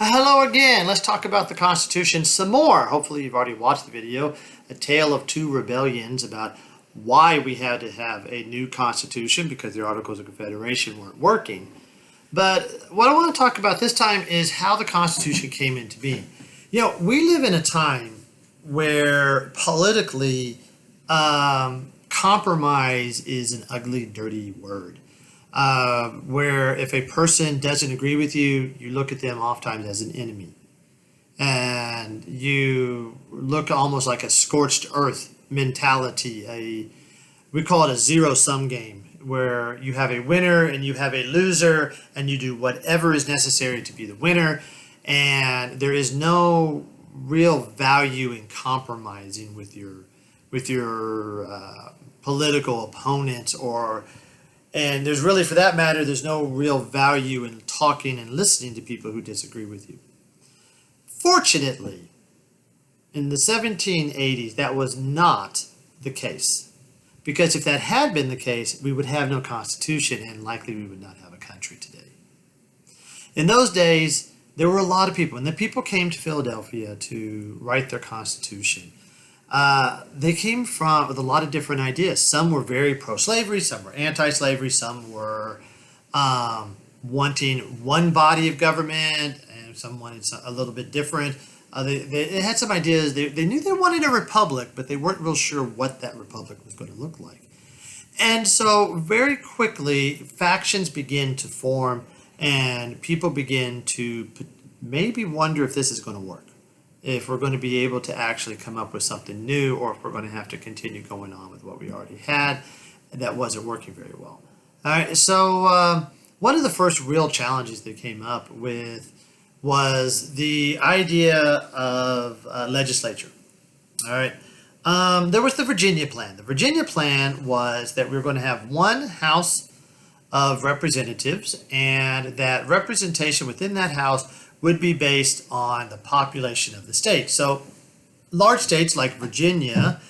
Hello again. Let's talk about the Constitution some more. Hopefully you've already watched the video, A Tale of Two Rebellions, about why we had to have a new Constitution because the Articles of Confederation weren't working. But what I want to talk about this time is how the Constitution came into being. We live in a time where politically compromise is an ugly, dirty word. Where if a person doesn't agree with you, you look at them oftentimes as an enemy. And you look almost like a scorched earth mentality. We call it a zero-sum game, where you have a winner and you have a loser, and you do whatever is necessary to be the winner. And there is no real value in compromising with your political opponents, and there's really, for that matter, there's no real value in talking and listening to people who disagree with you. Fortunately, in the 1780s, that was not the case. Because if that had been the case, we would have no constitution, and likely we would not have a country today. In those days, there were a lot of people, and the people came to Philadelphia to write their constitution. They came from with a lot of different ideas. Some were very pro-slavery, some were anti-slavery, some were wanting one body of government, and some wanted a little bit different. They had some ideas. They knew they wanted a republic, but they weren't real sure what that republic was going to look like. And so very quickly, factions begin to form, and people begin to maybe wonder if this is going to work, if we're going to be able to actually come up with something new, or if we're going to have to continue going on with what we already had that wasn't working very well. All right, so one of the first real challenges they came up with was the idea of legislature. All right, there was the Virginia plan. The Virginia plan was that we were going to have one House of Representatives, and that representation within that House would be based on the population of the state. So large states like Virginia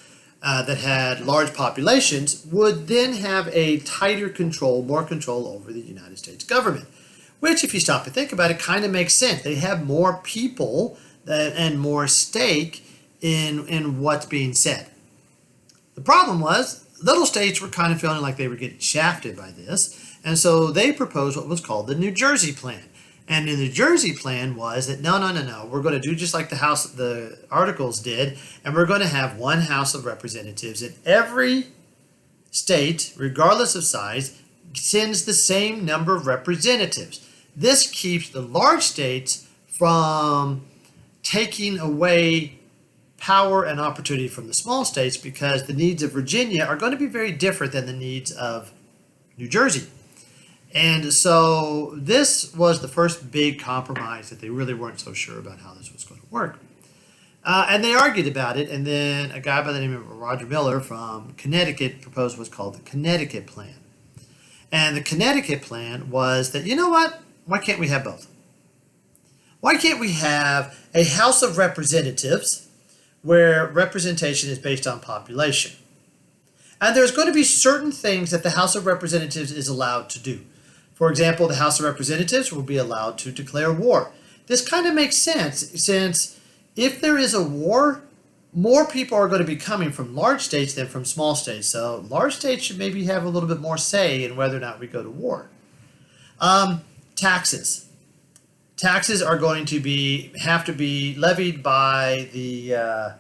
that had large populations would then have a tighter control, more control over the United States government, which, if you stop and think about it, kind of makes sense. They have more people and more stake in what's being said. The problem was little states were kind of feeling like they were getting shafted by this, and so they proposed what was called the New Jersey Plan. And the New Jersey plan was that no, we're going to do just like the Articles did, and we're going to have one House of Representatives, and every state, regardless of size, sends the same number of representatives. This keeps the large states from taking away power and opportunity from the small states, because the needs of Virginia are going to be very different than the needs of New Jersey. And so this was the first big compromise that they really weren't so sure about how this was going to work. And they argued about it, and then a guy by the name of Roger Miller from Connecticut proposed what's called the Connecticut Plan. And the Connecticut Plan was that, you know what? Why can't we have both? Why can't we have a House of Representatives where representation is based on population? And there's going to be certain things that the House of Representatives is allowed to do. For example, the House of Representatives will be allowed to declare war. This kind of makes sense, since if there is a war, more people are going to be coming from large states than from small states. So large states should maybe have a little bit more say in whether or not we go to war. Taxes. Taxes are going to have to be levied by the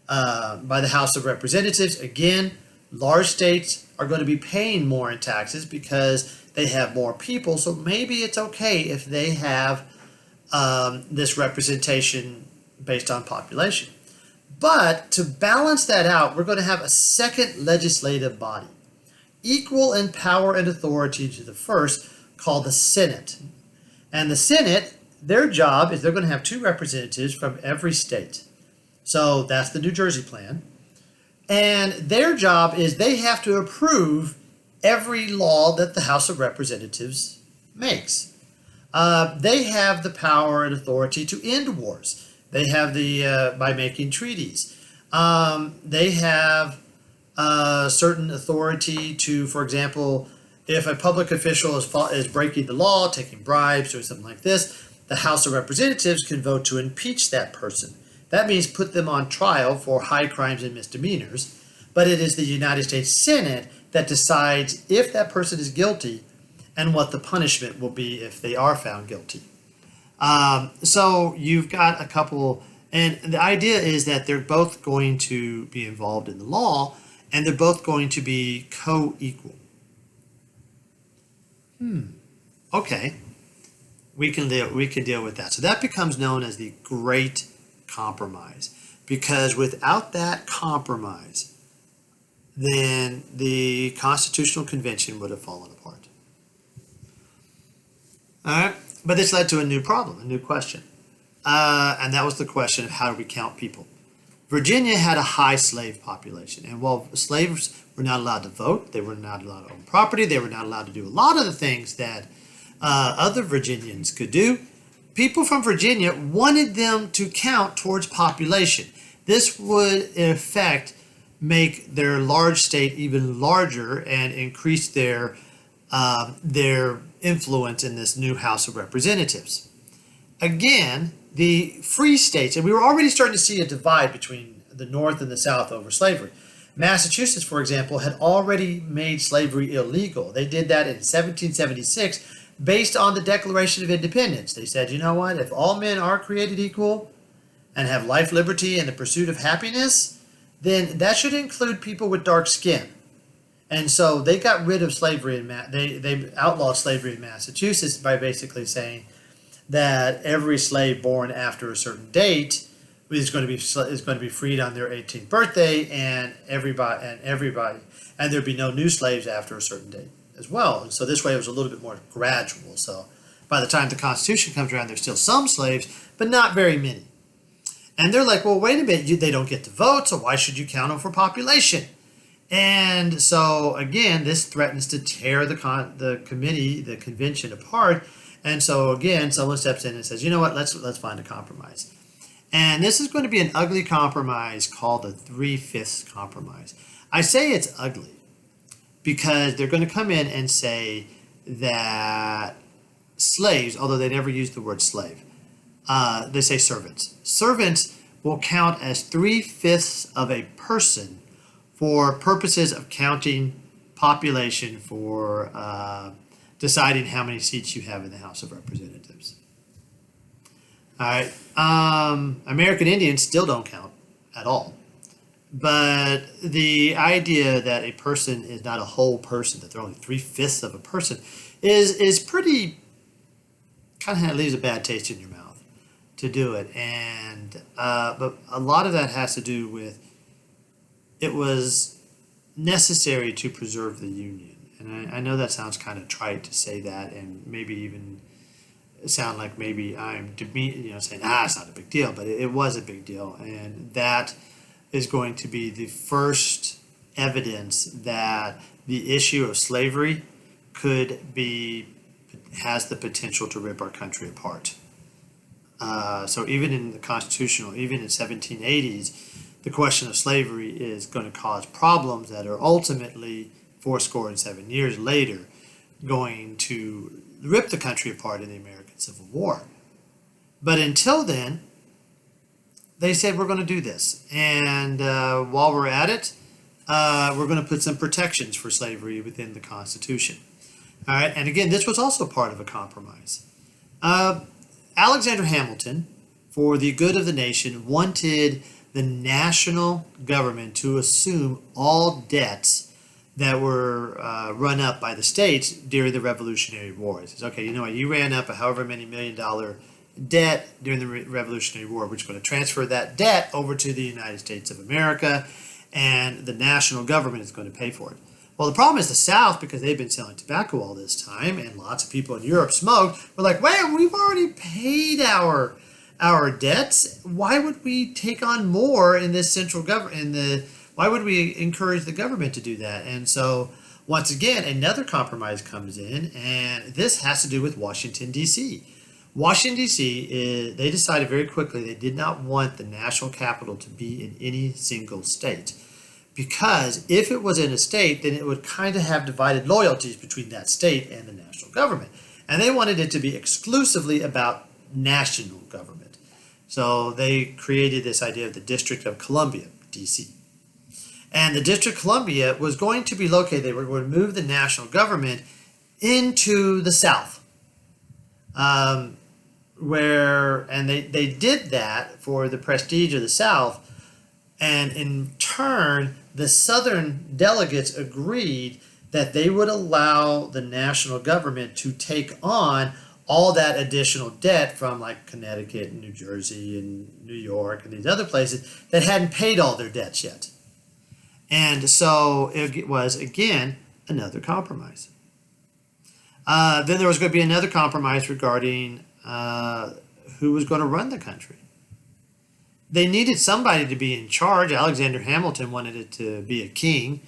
House of Representatives. Again, large states are going to be paying more in taxes because they have more people, so maybe it's okay if they have this representation based on population. But to balance that out, we're going to have a second legislative body, equal in power and authority to the first, called the Senate. And the Senate, their job is they're going to have two representatives from every state. So that's the New Jersey Plan. And their job is they have to approve every law that the House of Representatives makes. They have the power and authority to end wars. They have by making treaties. They have certain authority to, for example, if a public official is breaking the law, taking bribes or something like this, the House of Representatives can vote to impeach that person. That means put them on trial for high crimes and misdemeanors, but it is the United States Senate that decides if that person is guilty and what the punishment will be if they are found guilty. So you've got a couple, and the idea is that they're both going to be involved in the law, and they're both going to be co-equal. Okay, we can deal with that. So that becomes known as the Great Compromise, because without that compromise, then the Constitutional Convention would have fallen apart. All right, but this led to a new problem, a new question, and that was the question of how do we count people. Virginia had a high slave population, and while slaves were not allowed to vote, they were not allowed to own property, they were not allowed to do a lot of the things that other Virginians could do. People from Virginia wanted them to count towards population. This would, in effect, make their large state even larger and increase their influence in this new House of Representatives. Again, the free states, and we were already starting to see a divide between the North and the South over slavery. Massachusetts, for example, had already made slavery illegal. They did that in 1776 based on the Declaration of Independence. They said, you know what, if all men are created equal and have life, liberty, and the pursuit of happiness, then that should include people with dark skin. And so they got rid of slavery, they outlawed slavery in Massachusetts by basically saying that every slave born after a certain date is going to be freed on their 18th birthday, and there'd be no new slaves after a certain date as well. And so this way it was a little bit more gradual. So by the time the Constitution comes around, there's still some slaves, but not very many. And they're like, well, wait a minute, they don't get to vote, so why should you count them for population? And so again, this threatens to tear the convention apart. And so again, someone steps in and says, you know what, let's find a compromise. And this is going to be an ugly compromise called the 3/5 compromise. I say it's ugly because they're going to come in and say that slaves, although they never use the word slave, they say servants. Servants will count as 3/5 of a person for purposes of counting population for deciding how many seats you have in the House of Representatives. All right. American Indians still don't count at all. But the idea that a person is not a whole person, that they're only 3/5 of a person, is pretty, kind of leaves a bad taste in your mouth to do it. And but a lot of that has to do with it was necessary to preserve the Union. And I know that sounds kind of trite to say that, and maybe even sound like maybe I'm saying, it's not a big deal, but it was a big deal. And that is going to be the first evidence that the issue of slavery has the potential to rip our country apart. So even in the constitutional, even in 1780s, the question of slavery is going to cause problems that are ultimately 7 years later going to rip the country apart in the American Civil War. But until then, they said, we're going to do this. And while we're at it, we're going to put some protections for slavery within the Constitution. All right. And again, this was also part of a compromise. Alexander Hamilton, for the good of the nation, wanted the national government to assume all debts that were run up by the states during the Revolutionary War. He says, okay, you know what, you ran up a however many $1 million debt during the Revolutionary War. We're just going to transfer that debt over to the United States of America, and the national government is going to pay for it. Well, the problem is the South, because they've been selling tobacco all this time, and lots of people in Europe smoked, were like, wait, we've already paid our debts. Why would we take on more in this central government? Why would we encourage the government to do that? And so, once again, another compromise comes in, and this has to do with Washington, D.C. Washington, D.C., they decided very quickly they did not want the national capital to be in any single state. Because if it was in a state, then it would kind of have divided loyalties between that state and the national government. And they wanted it to be exclusively about national government. So they created this idea of the District of Columbia, D.C. And the District of Columbia was going to be located, they were going to move the national government into the South. And they did that for the prestige of the South. And in turn, the Southern delegates agreed that they would allow the national government to take on all that additional debt from like Connecticut and New Jersey and New York and these other places that hadn't paid all their debts yet. And so it was, again, another compromise. Then there was going to be another compromise regarding who was going to run the country. They needed somebody to be in charge. Alexander Hamilton wanted it to be a king,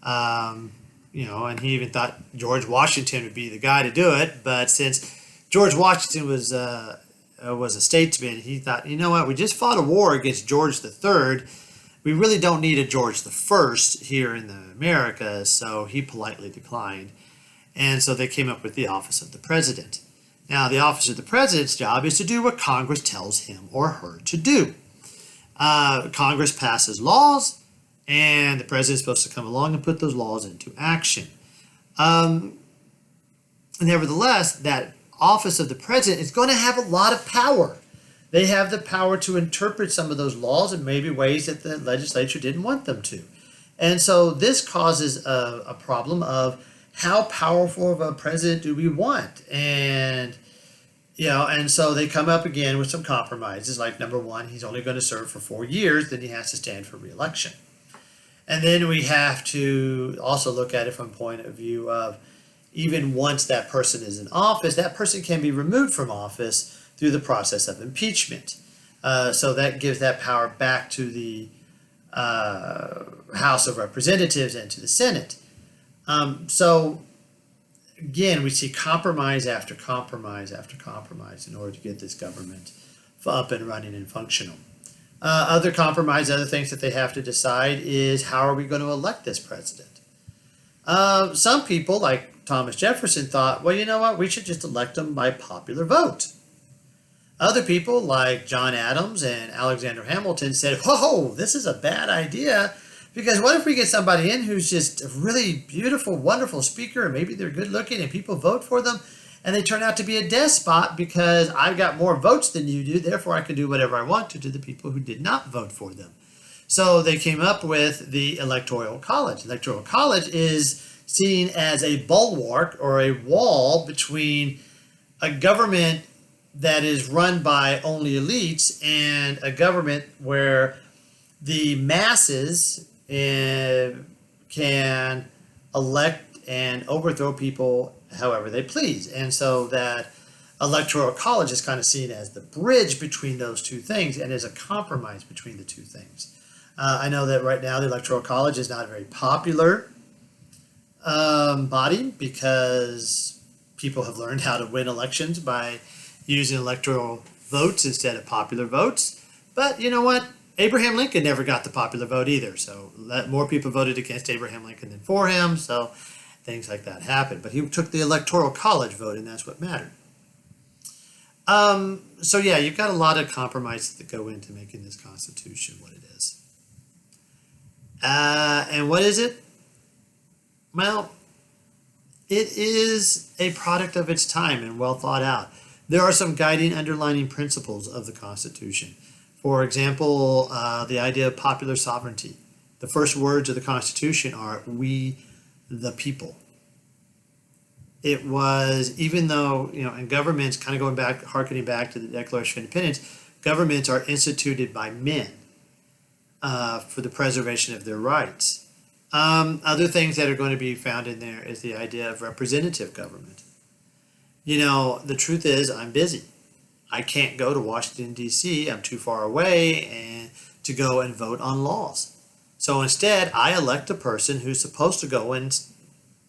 and he even thought George Washington would be the guy to do it. But since George Washington was a statesman, he thought, you know what, we just fought a war against George III. We really don't need a George I here in the Americas, so he politely declined. And so they came up with the office of the president. Now, the office of the president's job is to do what Congress tells him or her to do. Congress passes laws, and the president's supposed to come along and put those laws into action. Nevertheless, that office of the president is going to have a lot of power. They have the power to interpret some of those laws in maybe ways that the legislature didn't want them to. And so this causes a problem of how powerful of a president do we want? And so they come up again with some compromises, like number one, he's only going to serve for 4 years, then he has to stand for re-election. And then we have to also look at it from the point of view of even once that person is in office, that person can be removed from office through the process of impeachment. So that gives that power back to the House of Representatives and to the Senate. So again, we see compromise after compromise after compromise in order to get this government up and running and functional. Other things that they have to decide is how are we going to elect this president? Some people, like Thomas Jefferson, thought, well, you know what, we should just elect him by popular vote. Other people, like John Adams and Alexander Hamilton, said, whoa, this is a bad idea, because what if we get somebody in who's just a really beautiful, wonderful speaker, and maybe they're good looking and people vote for them, and they turn out to be a despot because I've got more votes than you do, therefore I can do whatever I want to the people who did not vote for them. So they came up with the Electoral College. Electoral College is seen as a bulwark or a wall between a government that is run by only elites and a government where the masses can elect and overthrow people however they please. And so that Electoral College is kind of seen as the bridge between those two things and as a compromise between the two things. I know that right now the Electoral College is not a very popular body because people have learned how to win elections by using electoral votes instead of popular votes. But you know what? Abraham Lincoln never got the popular vote either. So more people voted against Abraham Lincoln than for him. So things like that happened. But he took the Electoral College vote, and that's what mattered. So yeah, you've got a lot of compromises that go into making this Constitution what it is. And what is it? Well, it is a product of its time and well thought out. There are some guiding underlying principles of the Constitution. For example, the idea of popular sovereignty. The first words of the Constitution are, we the people. It was, even though, and governments, kind of going back, harkening back to the Declaration of Independence, governments are instituted by men for the preservation of their rights. Other things that are going to be found in there is the idea of representative government. The truth is, I'm busy. I can't go to Washington, D.C. I'm too far away and to go and vote on laws. So instead, I elect a person who's supposed to go and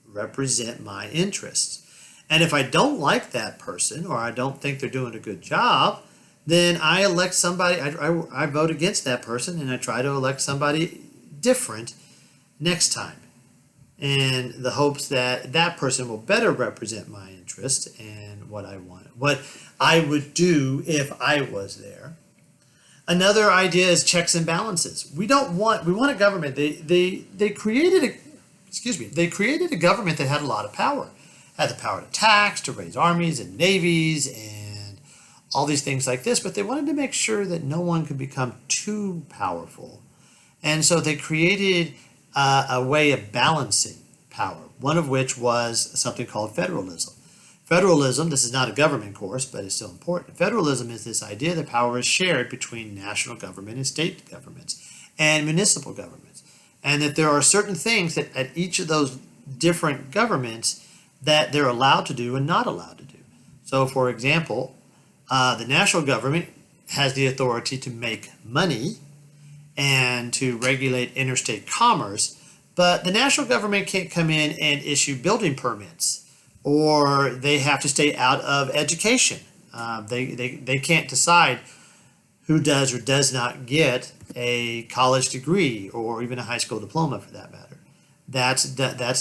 represent my interests. And if I don't like that person or I don't think they're doing a good job, then I elect somebody, I vote against that person and I try to elect somebody different next time, in the hopes that that person will better represent my interest and what I want, what I would do if I was there. Another idea is checks and balances. We want a government. They created a government that had a lot of power. Had the power to tax, to raise armies and navies and all these things like this, but they wanted to make sure that no one could become too powerful. And so they created a way of balancing power, one of which was something called federalism. Federalism, this is not a government course, but it's still important. Federalism is this idea that power is shared between national government and state governments and municipal governments. And that there are certain things that at each of those different governments that they're allowed to do and not allowed to do. So, for example, the national government has the authority to make money and to regulate interstate commerce, but the national government can't come in and issue building permits, or they have to stay out of education. They can't decide who does or does not get a college degree or even a high school diploma for that matter. That's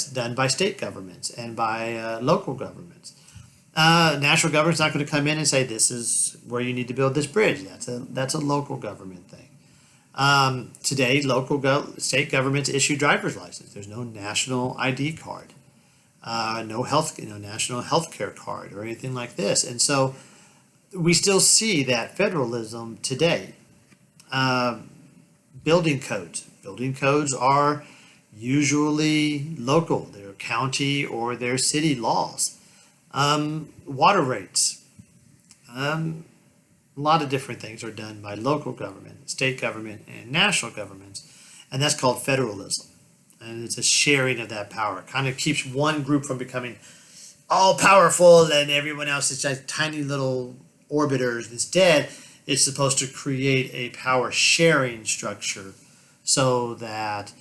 done by state governments and by local governments. National government's not going to come in and say this is where you need to build this bridge. That's a local government thing. Today, state governments issue driver's license. There's no national ID card, no national health care card or anything like this. And so we still see that federalism today. Building codes are usually local. They're county or they're city laws. Water rates. A lot of different things are done by local government, state government, and national governments, and that's called federalism. And it's a sharing of that power. It kind of keeps one group from becoming all powerful and everyone else is just tiny little orbiters. Instead, it's supposed to create a power sharing structure so that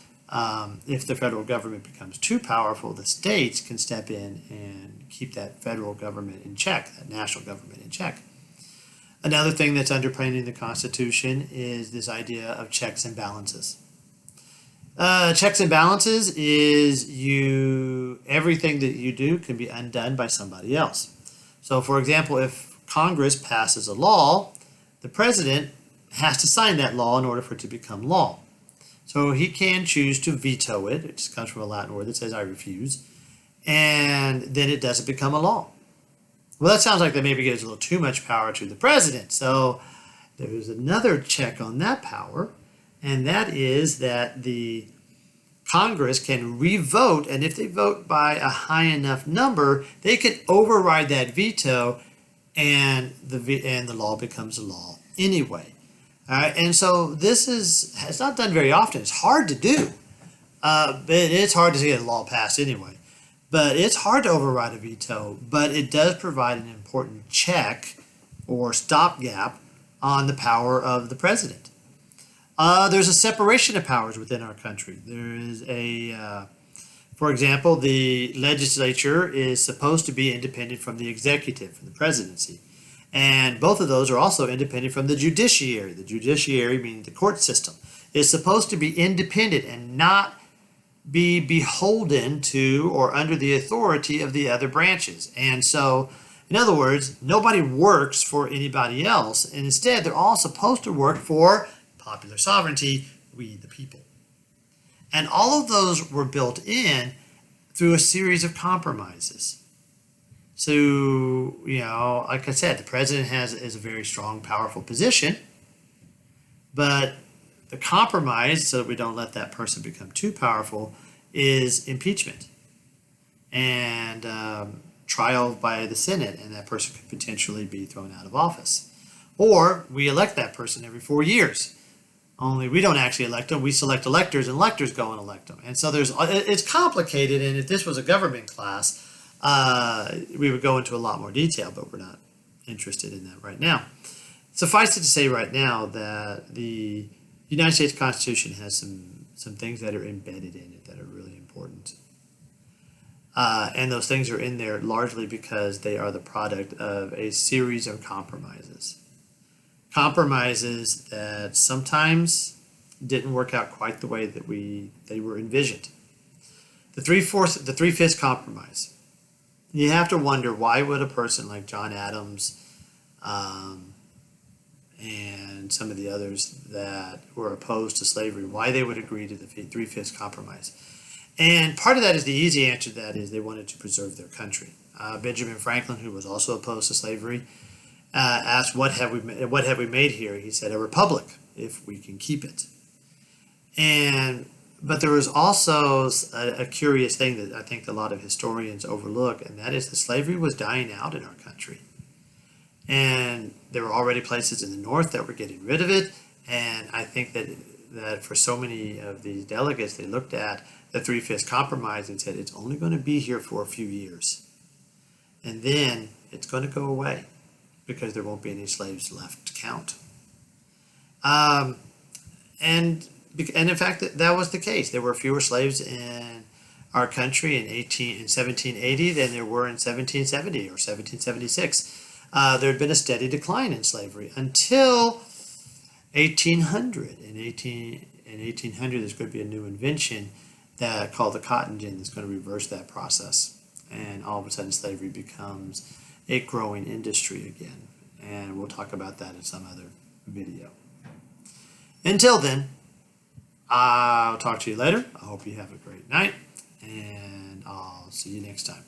if the federal government becomes too powerful, the states can step in and keep that federal government in check, that national government in check. Another thing that's underpinning the Constitution is this idea of checks and balances. Checks and balances is everything that you do can be undone by somebody else. So, for example, if Congress passes a law, the president has to sign that law in order for it to become law. So he can choose to veto it. It just comes from a Latin word that says I refuse. And then it doesn't become a law. Well, that sounds like that maybe gives a little too much power to the president. So there's another check on that power, and that is that the Congress can re-vote, and if they vote by a high enough number, they can override that veto, and the law becomes a law anyway. All right, and so it's not done very often. It's hard to do, but it's hard to get a law passed anyway. But it's hard to override a veto, but it does provide an important check or stopgap on the power of the president. There's a separation of powers within our country. There is for example, the legislature is supposed to be independent from the executive, from the presidency. And both of those are also independent from the judiciary. The judiciary, meaning the court system, is supposed to be independent and not be beholden to or under the authority of the other branches. And so, in other words, nobody works for anybody else, and instead they're all supposed to work for popular sovereignty, we the people. And all of those were built in through a series of compromises. So, like I said, the president is a very strong, powerful position, but the compromise, so that we don't let that person become too powerful, is impeachment and trial by the Senate, and that person could potentially be thrown out of office. Or we elect that person every 4 years. Only we don't actually elect them. We select electors, and electors go and elect them. And so it's complicated, and if this was a government class, we would go into a lot more detail, but we're not interested in that right now. Suffice it to say right now that the United States Constitution has some things that are embedded in it that are really important. And those things are in there largely because they are the product of a series of compromises. Compromises that sometimes didn't work out quite the way that they were envisioned. The three-fifths compromise. You have to wonder, why would a person like John Adams and some of the others that were opposed to slavery, why they would agree to the Three-Fifths Compromise. And part of that is the easy answer to that is they wanted to preserve their country. Benjamin Franklin, who was also opposed to slavery, asked, what have we made here? He said, a republic, if we can keep it. But there was also a curious thing that I think a lot of historians overlook, and that is that slavery was dying out in our country. And there were already places in the North that were getting rid of it, and I think that for so many of these delegates, they looked at the Three-Fifths Compromise and said, it's only going to be here for a few years. And then it's going to go away because there won't be any slaves left to count. And in fact, that was the case. There were fewer slaves in our country in 1780 than there were in 1770 or 1776. There had been a steady decline in slavery until 1800. In 1800, there's going to be a new invention called the cotton gin that's going to reverse that process. And all of a sudden, slavery becomes a growing industry again. And we'll talk about that in some other video. Until then, I'll talk to you later. I hope you have a great night, and I'll see you next time.